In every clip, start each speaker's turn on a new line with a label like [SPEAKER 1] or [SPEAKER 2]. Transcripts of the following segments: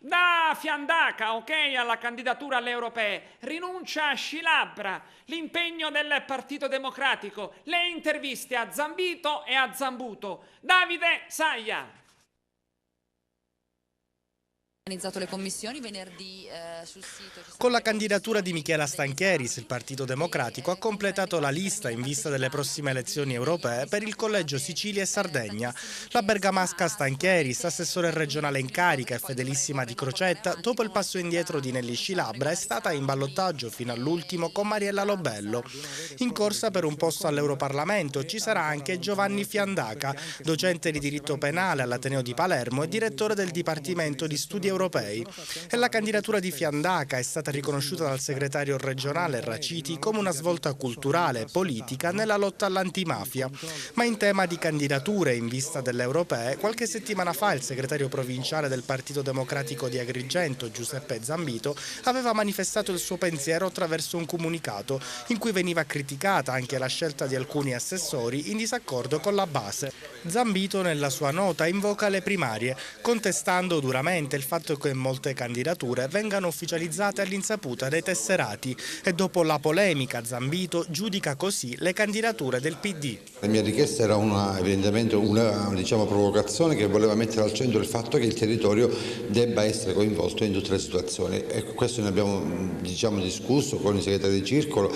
[SPEAKER 1] Da Fiandaca, ok, alla candidatura alle europee, rinuncia a Scilabra, l'impegno del Partito Democratico, le interviste a Zambito e a Zambuto. Davide Saia.
[SPEAKER 2] Organizzato le commissioni venerdì sul sito.
[SPEAKER 3] Con la candidatura di Michela Stancheris, il Partito Democratico ha completato la lista in vista delle prossime elezioni europee per il collegio Sicilia e Sardegna. La bergamasca Stancheris, assessore regionale in carica e fedelissima di Crocetta, dopo il passo indietro di Nelly Scilabra, è stata in ballottaggio fino all'ultimo con Mariella Lobello. In corsa per un posto all'Europarlamento ci sarà anche Giovanni Fiandaca, docente di diritto penale all'Ateneo di Palermo e direttore del Dipartimento di Studi Europei. E la candidatura di Fiandaca è stata riconosciuta dal segretario regionale Raciti come una svolta culturale e politica nella lotta all'antimafia. Ma in tema di candidature in vista delle europee, qualche settimana fa il segretario provinciale del Partito Democratico di Agrigento, Giuseppe Zambito, aveva manifestato il suo pensiero attraverso un comunicato in cui veniva criticata anche la scelta di alcuni assessori in disaccordo con la base. Zambito nella sua nota invoca le primarie, contestando duramente il fatto che molte candidature vengano ufficializzate all'insaputa dei tesserati e dopo la polemica Zambito giudica così le candidature del PD.
[SPEAKER 4] La mia richiesta era evidentemente una provocazione che voleva mettere al centro il fatto che il territorio debba essere coinvolto in tutte le situazioni e questo ne abbiamo discusso con i segretari di circolo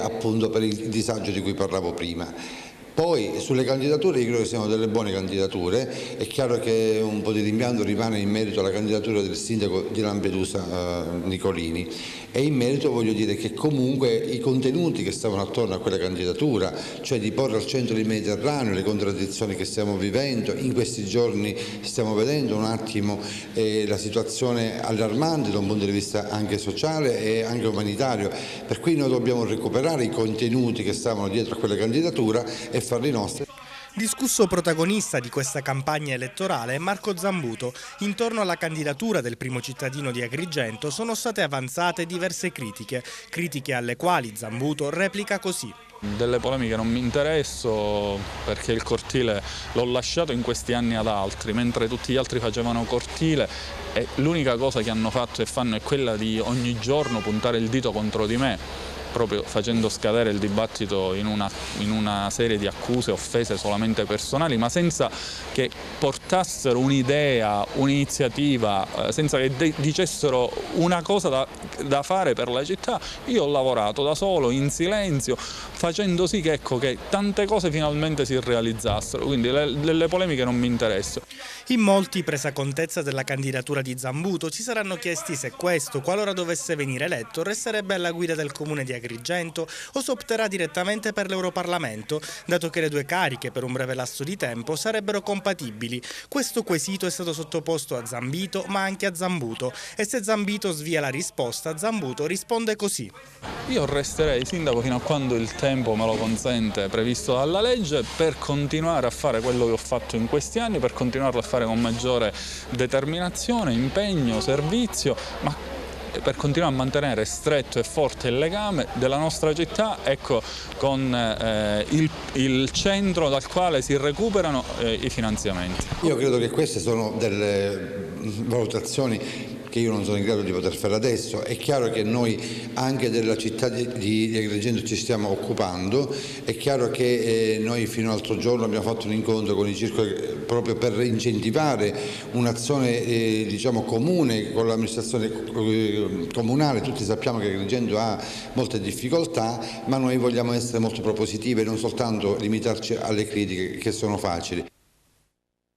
[SPEAKER 4] appunto per il disagio di cui parlavo prima. Poi sulle candidature io credo che siano delle buone candidature, è chiaro che un po' di rimpianto rimane in merito alla candidatura del sindaco di Lampedusa Nicolini e in merito voglio dire che comunque i contenuti che stavano attorno a quella candidatura, cioè di porre al centro il Mediterraneo, le contraddizioni che stiamo vivendo, in questi giorni stiamo vedendo un attimo la situazione allarmante da un punto di vista anche sociale e anche umanitario, per cui noi dobbiamo recuperare i contenuti che stavano dietro a quella candidatura e farli nostri.
[SPEAKER 3] Discusso protagonista di questa campagna elettorale è Marco Zambuto. Intorno alla candidatura del primo cittadino di Agrigento sono state avanzate diverse critiche alle quali Zambuto replica così.
[SPEAKER 5] Delle polemiche non mi interesso perché il cortile l'ho lasciato in questi anni ad altri, mentre tutti gli altri facevano cortile e l'unica cosa che hanno fatto e fanno è quella di ogni giorno puntare il dito contro di me, proprio facendo scadere il dibattito in una serie di accuse, offese solamente personali, ma senza che portassero un'idea, un'iniziativa, senza che dicessero una cosa da fare per la città. Io ho lavorato da solo, in silenzio, facendo sì che tante cose finalmente si realizzassero, quindi delle polemiche non mi interessano.
[SPEAKER 3] In molti, presa contezza della candidatura di Zambuto, si saranno chiesti se questo, qualora dovesse venire eletto, resterebbe alla guida del comune di Agrigento o se opterà direttamente per l'Europarlamento, dato che le due cariche per un breve lasso di tempo sarebbero compatibili. Questo quesito è stato sottoposto a Zambito ma anche a Zambuto e se Zambito svia la risposta, Zambuto risponde così.
[SPEAKER 5] Io resterei sindaco fino a quando il tempo me lo consente, previsto dalla legge, per continuare a fare quello che ho fatto in questi anni, per continuarlo a fare con maggiore determinazione, impegno, servizio, ma per continuare a mantenere stretto e forte il legame della nostra città con il centro dal quale si recuperano i finanziamenti.
[SPEAKER 4] Io credo che queste sono delle valutazioni che io non sono in grado di poter fare adesso. È chiaro che noi anche della città di Agrigento ci stiamo occupando, è chiaro che noi fino all'altro giorno abbiamo fatto un incontro con i circoli proprio per incentivare un'azione comune con l'amministrazione comunale. Tutti sappiamo che Agrigento ha molte difficoltà, ma noi vogliamo essere molto propositivi e non soltanto limitarci alle critiche che sono facili.